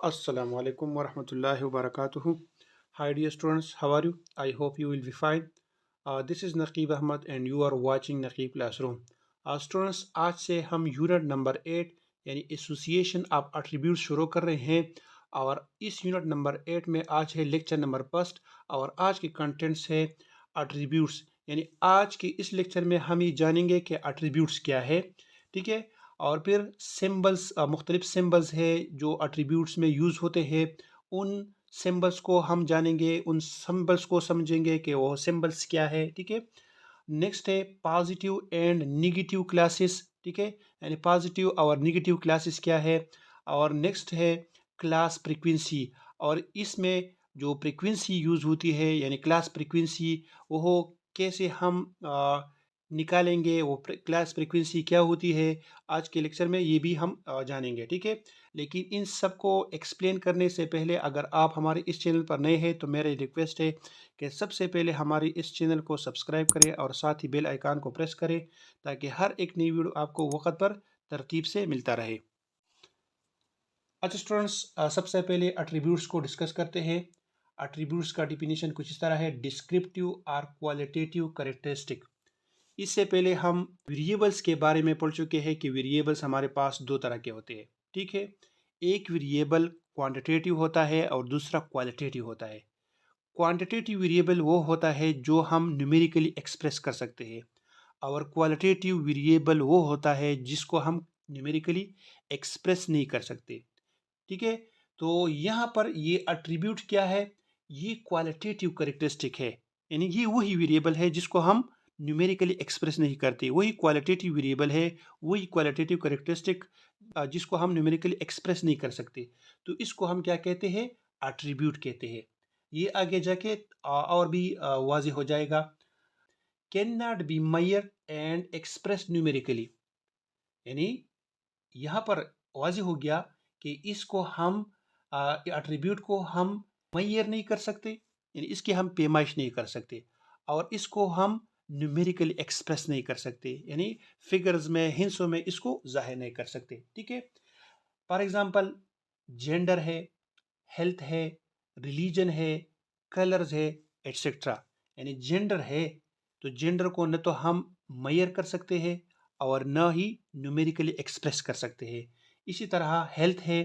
Assalamu alaikum wa rahmatullahi wa barakatuhu. Hi dear students, how are you? I hope you will be fine. This is Naqib Ahmad and you are watching Naqib Classroom. Students, आज से हम unit number 8 यानी association of attributes शुरू कर रहे हैं और इस यूनिट नंबर 8 में आज है लेक्चर नंबर फर्स्ट और आज के कंटेंट्स है एट्रीब्यूट्स। यानी आज के इस लेक्चर में हम ये जानेंगे कि एट्रीब्यूट्स क्या है, ठीक है। और फिर सिंबल्स, मुख्तलिफ सिंबल्स है जो एट्रीब्यूट्स में यूज़ होते हैं, उन सिंबल्स को हम जानेंगे, उन सिंबल्स को समझेंगे कि वो सिंबल्स क्या है, ठीक है। नेक्स्ट है पॉजिटिव एंड निगेटिव क्लासेस, ठीक है, यानी पॉजिटिव और निगेटिव क्लासेस क्या है। और नेक्स्ट है क्लास फ्रीक्वेंसी, और इसमें जो फ्रीक्वेंसी यूज़ होती है यानी क्लास फ्रीक्वेंसी, वो कैसे हम निकालेंगे, वो क्लास फ्रीक्वेंसी क्या होती है, आज के लेक्चर में ये भी हम जानेंगे, ठीक है। लेकिन इन सब को एक्सप्लेन करने से पहले अगर आप हमारे इस चैनल पर नए हैं तो मेरी रिक्वेस्ट है कि सबसे पहले हमारे इस चैनल को सब्सक्राइब करें और साथ ही बेल आइकन को प्रेस करें ताकि हर एक नई वीडियो आपको वक्त पर तरतीब से मिलता रहे। अच्छा स्टूडेंट्स, सबसे पहले एट्रीब्यूट्स को डिस्कस करते हैं। एट्रीब्यूट्स का डिफिनीशन कुछ इस तरह है: डिस्क्रिप्टिव और क्वालिटेटिव कैरेक्टरिस्टिक। इससे पहले हम वेरिएबल्स के बारे में पढ़ चुके हैं कि वेरिएबल्स हमारे पास दो तरह के होते हैं, ठीक है। एक वेरिएबल क्वांटिटेटिव होता है और दूसरा क्वालिटेटिव होता है। क्वांटिटेटिव वेरिएबल वो होता है जो हम न्यूमेरिकली एक्सप्रेस कर सकते हैं और क्वालिटेटिव वेरिएबल वो होता है जिसको हम न्यूमेरिकली एक्सप्रेस नहीं कर सकते, ठीक है। तो यहाँ पर ये एट्रीब्यूट क्या है, ये क्वालिटेटिव कैरेक्टरिस्टिक है, यानी ये वही वेरिएबल है जिसको हम न्यूमेरिकली एक्सप्रेस नहीं करते, वही क्वालिटेटिव वेरिएबल है, वही क्वालिटेटिव कैरेक्टरिस्टिक जिसको हम न्यूमेरिकली एक्सप्रेस नहीं कर सकते। तो इसको हम क्या कहते हैं, एट्रीब्यूट कहते हैं। ये आगे जाके और भी वाज़ेह हो जाएगा। Can not be measured and express numerically, यानी यहाँ पर वाज़ेह हो गया कि इसको हम एट्रीब्यूट को हम मेजर नहीं कर सकते, यानी इसकी हम पेमाइश नहीं कर सकते, और इसको हम न्यूमेरिकली एक्सप्रेस नहीं कर सकते, यानी फिगर्स में, हिंसों में इसको जाहिर नहीं कर सकते, ठीक है। फॉर एग्जांपल, जेंडर है, हेल्थ है, रिलीजन है, कलर्स है, एट्सेट्रा। यानी जेंडर है तो जेंडर को न तो हम मेजर कर सकते हैं और न ही न्यूमेरिकली एक्सप्रेस कर सकते हैं। इसी तरह हेल्थ है,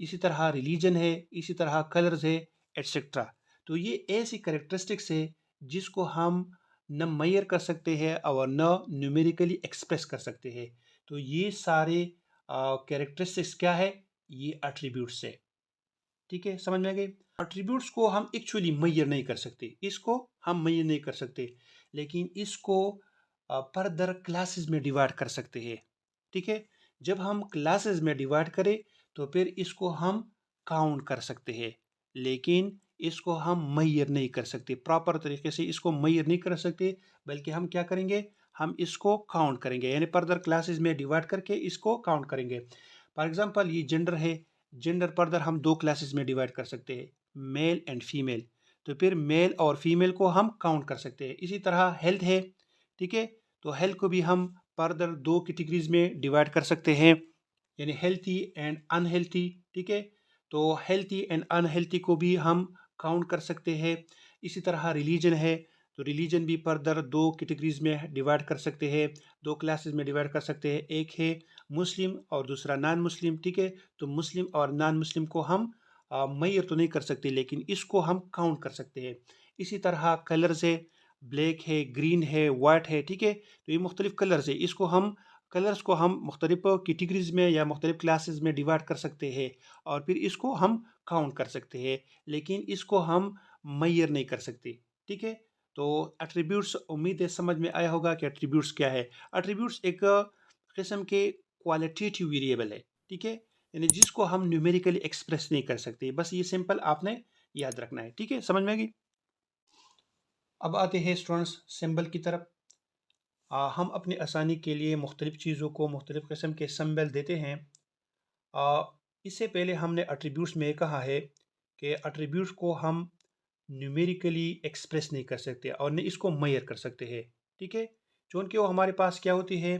इसी तरह रिलीजन है, इसी तरह कलर्स है, एट्सेट्रा। तो ये ऐसी करेक्टरिस्टिक्स है जिसको हम न मेजर कर सकते हैं और न न्यूमेरिकली एक्सप्रेस कर सकते हैं। तो ये सारे कैरेक्टरिस्टिक्स क्या है, ये एट्रीब्यूट्स है, ठीक है, समझ में आ गई। एट्रीब्यूट्स को हम एक्चुअली मेजर नहीं कर सकते, इसको हम मेजर नहीं कर सकते, लेकिन इसको फर्दर क्लासेस में डिवाइड कर सकते हैं, ठीक है। जब हम क्लासेस में डिवाइड करें तो फिर इसको हम काउंट कर सकते हैं, लेकिन इसको हम मेजर नहीं कर सकते, प्रॉपर तरीके से इसको मेजर नहीं कर सकते, बल्कि हम क्या करेंगे, हम इसको काउंट करेंगे, यानी फर्दर क्लासेस में डिवाइड करके इसको काउंट करेंगे। फॉर एग्जांपल, ये जेंडर है, जेंडर फर्दर हम दो क्लासेस में डिवाइड कर सकते हैं, मेल एंड फीमेल। तो फिर मेल और फीमेल को हम काउंट कर सकते हैं। इसी तरह हेल्थ है, ठीक है, तो हेल्थ को भी हम फर्दर दो कैटेगरीज में डिवाइड कर सकते हैं, यानी हेल्थी एंड अनहेल्थी, ठीक है। तो हेल्थी एंड अनहेल्थी को भी हम काउंट कर सकते हैं। इसी तरह रिलीजन है, तो रिलीजन भी फर्दर दो कैटेगरीज में डिवाइड कर सकते हैं, दो क्लासेस में डिवाइड कर सकते हैं, एक है मुस्लिम और दूसरा नॉन मुस्लिम, ठीक है। तो मुस्लिम और नॉन मुस्लिम को हम मेजर तो नहीं कर सकते, लेकिन इसको हम काउंट कर सकते हैं। इसी तरह कलर्स है, ब्लैक है, ग्रीन है, वाइट है, ठीक है। तो ये मुख्तलिफ कलर्स है, इसको हम कलर्स को हम मुख्तलिफ कैटेगरीज में या मुख्तलिफ क्लासेस में डिवाइड कर सकते हैं और फिर इसको हम काउंट कर सकते हैं, लेकिन इसको हम मेजर नहीं कर सकते, ठीक है। तो एट्रीब्यूट्स, उम्मीद है समझ में आया होगा कि एट्रीब्यूट्स क्या है। एट्रीब्यूट्स एक किस्म के क्वालिटेटिव वेरिएबल है, ठीक है, यानी जिसको हम न्यूमेरिकली एक्सप्रेस नहीं कर सकते, बस ये सिंपल आपने याद रखना है, ठीक है, समझ में आ गई। अब आते हैं स्टूडेंट्स सिंबल की तरफ। हम अपनी आसानी के लिए मुख्तलिफ चीज़ों को मुख्तलिफ किस्म के सिंबल देते हैं। आ, इससे पहले हमने एट्रीब्यूट्स में कहा है कि एट्रीब्यूट्स को हम न्यूमेरिकली एक्सप्रेस नहीं कर सकते और न इसको मेजर कर सकते हैं, ठीक है। चूँकि वो हमारे पास क्या होती है,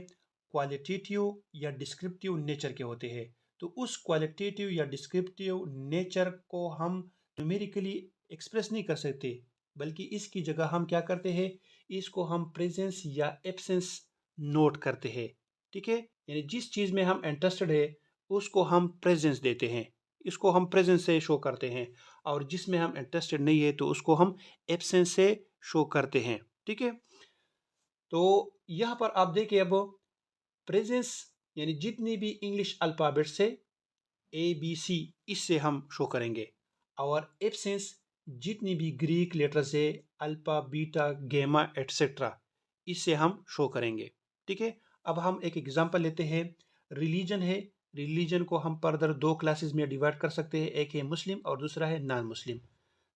क्वालिटेटिव या डिस्क्रिप्टिव नेचर के होते हैं। तो उस क्वालिटेटिव या डिस्क्रिप्टिव नेचर को हम न्यूमेरिकली एक्सप्रेस नहीं कर सकते, बल्कि इसकी जगह हम क्या करते हैं, इसको हम प्रेजेंस या एब्सेंस नोट करते हैं। ठीक है, यानी जिस चीज़ में हम इंटरेस्टेड है उसको हम प्रेजेंस देते हैं, इसको हम प्रेजेंस से शो करते हैं, और जिसमें हम इंटरेस्टेड नहीं है तो उसको हम एब्सेंस से शो करते हैं। ठीक है, तो यहाँ पर आप देखिए, अब प्रेजेंस यानी जितनी भी इंग्लिश अल्फ़ाबेट से ABC, इससे हम शो करेंगे, और एब्सेंस जितनी भी ग्रीक लेटर से अल्फा बीटा गेमा एटसेट्रा, इससे हम शो करेंगे। ठीक है, अब हम एक एग्जांपल लेते हैं। रिलीजन है, रिलीजन को हम फर्दर दो क्लासेस में डिवाइड कर सकते हैं, एक है मुस्लिम और दूसरा है नॉन मुस्लिम।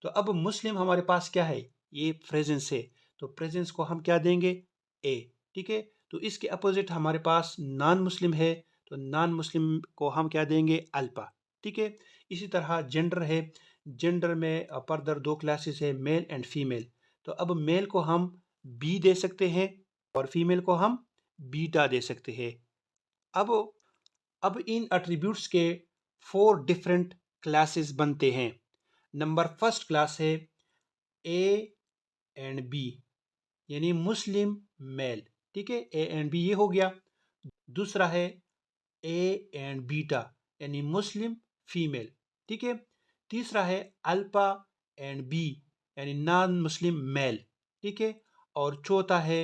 तो अब मुस्लिम हमारे पास क्या है, ये प्रेजेंस है, तो प्रेजेंस को हम क्या देंगे, ए। ठीक है, तो इसके अपोजिट हमारे पास नॉन मुस्लिम है, तो नॉन मुस्लिम को हम क्या देंगे, अल्फा। ठीक है, इसी तरह जेंडर है, जेंडर में फर्दर दो क्लासेस है, मेल एंड फीमेल। तो अब मेल को हम बी दे सकते हैं और फीमेल को हम बीटा दे सकते हैं। अब इन एट्रीब्यूट्स के फोर डिफरेंट क्लासेस बनते हैं। नंबर फर्स्ट क्लास है ए एंड बी, यानी मुस्लिम मेल। ठीक है, ए एंड बी ये हो गया। दूसरा है ए एंड बीटा, यानी मुस्लिम फीमेल। ठीक है, तीसरा है अल्फा एंड बी, यानी नॉन मुस्लिम मेल। ठीक है, और चौथा है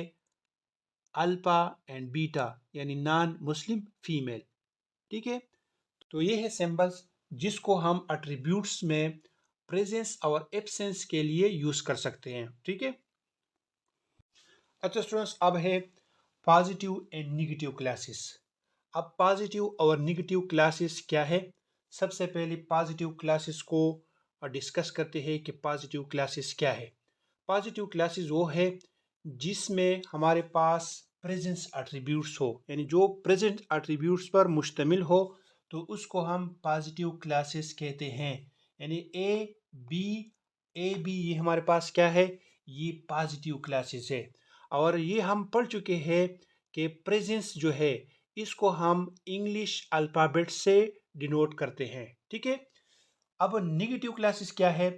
अल्फा एंड बीटा, यानी नॉन मुस्लिम फीमेल। ठीक है, तो ये है सिंबल्स जिसको हम एट्रीब्यूट्स में प्रेजेंस और एब्सेंस के लिए यूज कर सकते हैं। ठीक है, अच्छा स्टूडेंट्स, अब है पॉजिटिव एंड निगेटिव क्लासेस। अब पॉजिटिव और निगेटिव क्लासेस क्या है, सबसे पहले पॉजिटिव क्लासेस को डिस्कस करते हैं कि पॉजिटिव क्लासेस क्या है। पॉजिटिव क्लासेस वो है जिसमें हमारे पास प्रेजेंस एट्रीब्यूट्स हो, यानी जो प्रेजेंट एट्रीब्यूट्स पर मुश्तमिल हो, तो उसको हम पॉजिटिव क्लासेस कहते हैं। यानी बी ए बी ये हमारे पास क्या है, ये पॉजिटिव क्लासेस है। और ये हम पढ़ चुके हैं कि प्रेजेंस जो है इसको हम इंग्लिश अल्फ़ाबेट से डिनोट करते हैं। ठीक है, अब नेगेटिव क्लासेस क्या है,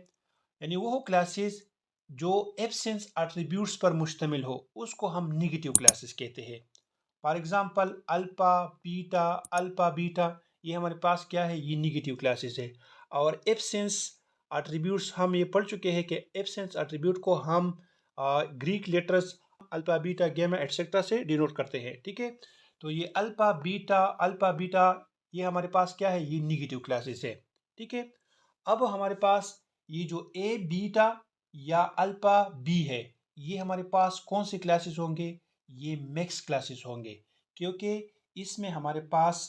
यानी वो क्लासेस जो एब्सेंस एट्रीब्यूट्स पर मुश्तमिल हो, उसको हम नेगेटिव क्लासेस कहते हैं। फॉर एग्जांपल अल्फा बीटा ये हमारे पास क्या है, ये नेगेटिव क्लासेस है। और एब्सेंस एट्रीब्यूट्स हम ये पढ़ चुके हैं कि एब्सेंस एट्रीब्यूट को हम ग्रीक लेटर्स अल्फा बीटा गेमा एटसेट्रा से डिनोट करते हैं। ठीक है, तो ये अल्फा बीटा ये हमारे पास क्या है, ये नेगेटिव क्लासेस है। ठीक है, अब हमारे पास ये जो ए बीटा या अल्फा बी है, ये हमारे पास कौन से क्लासेस होंगे, ये मिक्स क्लासेस होंगे, क्योंकि इसमें हमारे पास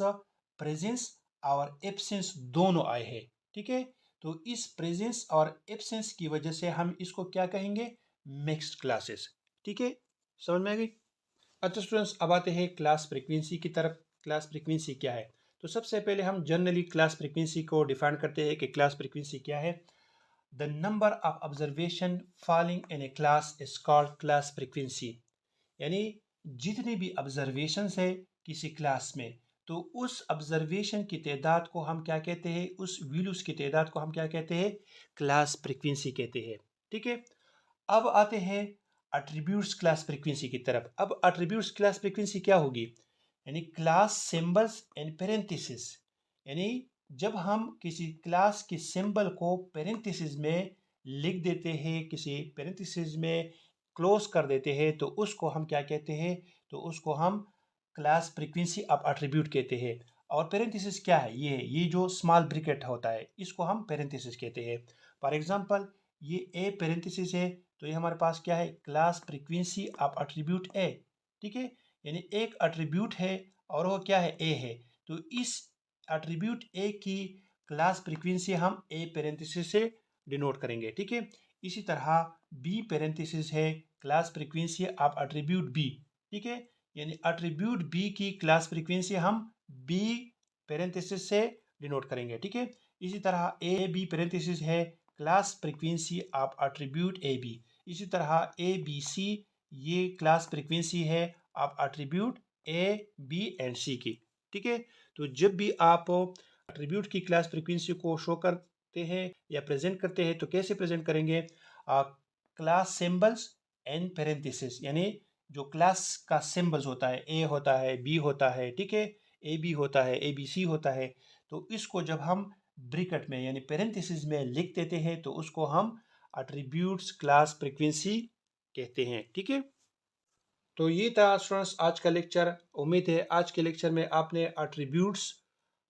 प्रेजेंस और एब्सेंस दोनों आए हैं। ठीक है, तो इस प्रेजेंस और एब्सेंस की वजह से हम इसको क्या कहेंगे, मिक्स्ड क्लासेस। ठीक है, समझ में आ गई। अच्छा स्टूडेंट्स, अब आते हैं क्लास फ्रीक्वेंसी की तरफ। क्लास फ्रीक्वेंसी क्या है, तो सबसे पहले हम जनरली क्लास फ्रीक्वेंसी को डिफाइन करते हैं कि क्लास फ्रीक्वेंसी क्या है। The number of observation falling in A class is called class frequency, यानी जितनी भी ऑब्जर्वेशंस है किसी क्लास में, तो उस ऑब्जर्वेशन की तादाद को हम क्या कहते हैं, उस वैल्यूज की तादाद को हम क्या कहते हैं, क्लास फ्रीक्वेंसी कहते हैं। ठीक है, अब आते हैं एट्रीब्यूट्स क्लास फ्रीक्वेंसी की तरफ। अब एट्रीब्यूट्स क्लास फ्रीक्वेंसी क्या होगी, यानी क्लास सिंबल्स इन पेरेंथेसिस, यानी जब हम किसी क्लास के सिंबल को पेरेंथेसिस में लिख देते हैं, किसी पेरेंथेसिस में क्लोज कर देते हैं, तो उसको हम क्या कहते हैं, तो उसको हम क्लास फ्रीक्वेंसी ऑफ एट्रीब्यूट कहते हैं। और पेरेंथेसिस क्या है, ये जो स्मॉल ब्रैकेट होता है इसको हम पेरेंथेसिस कहते हैं। फॉर एग्जांपल ये ए पेरेंथेसिस है, तो ये हमारे पास क्या है, क्लास फ्रीक्वेंसी ऑफ एट्रीब्यूट ए। ठीक है, यानी एक एट्रीब्यूट है और वो क्या है, ए है, तो इस एट्रीब्यूट ए की क्लास फ्रीक्वेंसी हम ए पेरेंथेसिस से डिनोट करेंगे। ठीक है, इसी तरह बी पेरेंथेसिस है class frequency of attribute B. ठीक है, यानी एट्रीब्यूट बी की क्लास फ्रीक्वेंसी हम बी पेरेंथेसिस से डिनोट करेंगे। ठीक है, इसी तरह ए बी पेरेंथेसिस है class frequency of attribute A B. इसी तरह ए बी सी ये क्लास फ्रीक्वेंसी है of attribute A B and C की। ठीक है, तो जब भी आप एट्रीब्यूट की क्लास फ्रीक्वेंसी को शो करते हैं या प्रेजेंट करते हैं तो कैसे प्रेजेंट करेंगे? क्लास सिंबल्स एंड पेरेंथेसिस, यानी जो क्लास का सिंबल्स होता है, ए होता है, बी होता है, ठीक है, ए बी होता है, ए बी सी होता है, तो इसको जब हम ब्रैकेट में यानी पेरेंथेसिस में लिख देते हैं तो उसको हम एट्रीब्यूट्स क्लास फ्रीक्वेंसी कहते हैं, ठीक है। तो ये था स्टूडेंट्स आज का लेक्चर। उम्मीद है आज के लेक्चर में आपने attributes,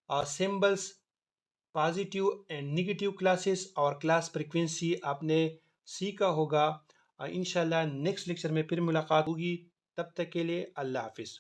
symbols, positive and negative classes और क्लास फ्रीक्वेंसी आपने सीखा होगा। इंशाल्लाह नेक्स्ट लेक्चर में फिर मुलाकात होगी। तब तक के लिए अल्लाह हाफिज़।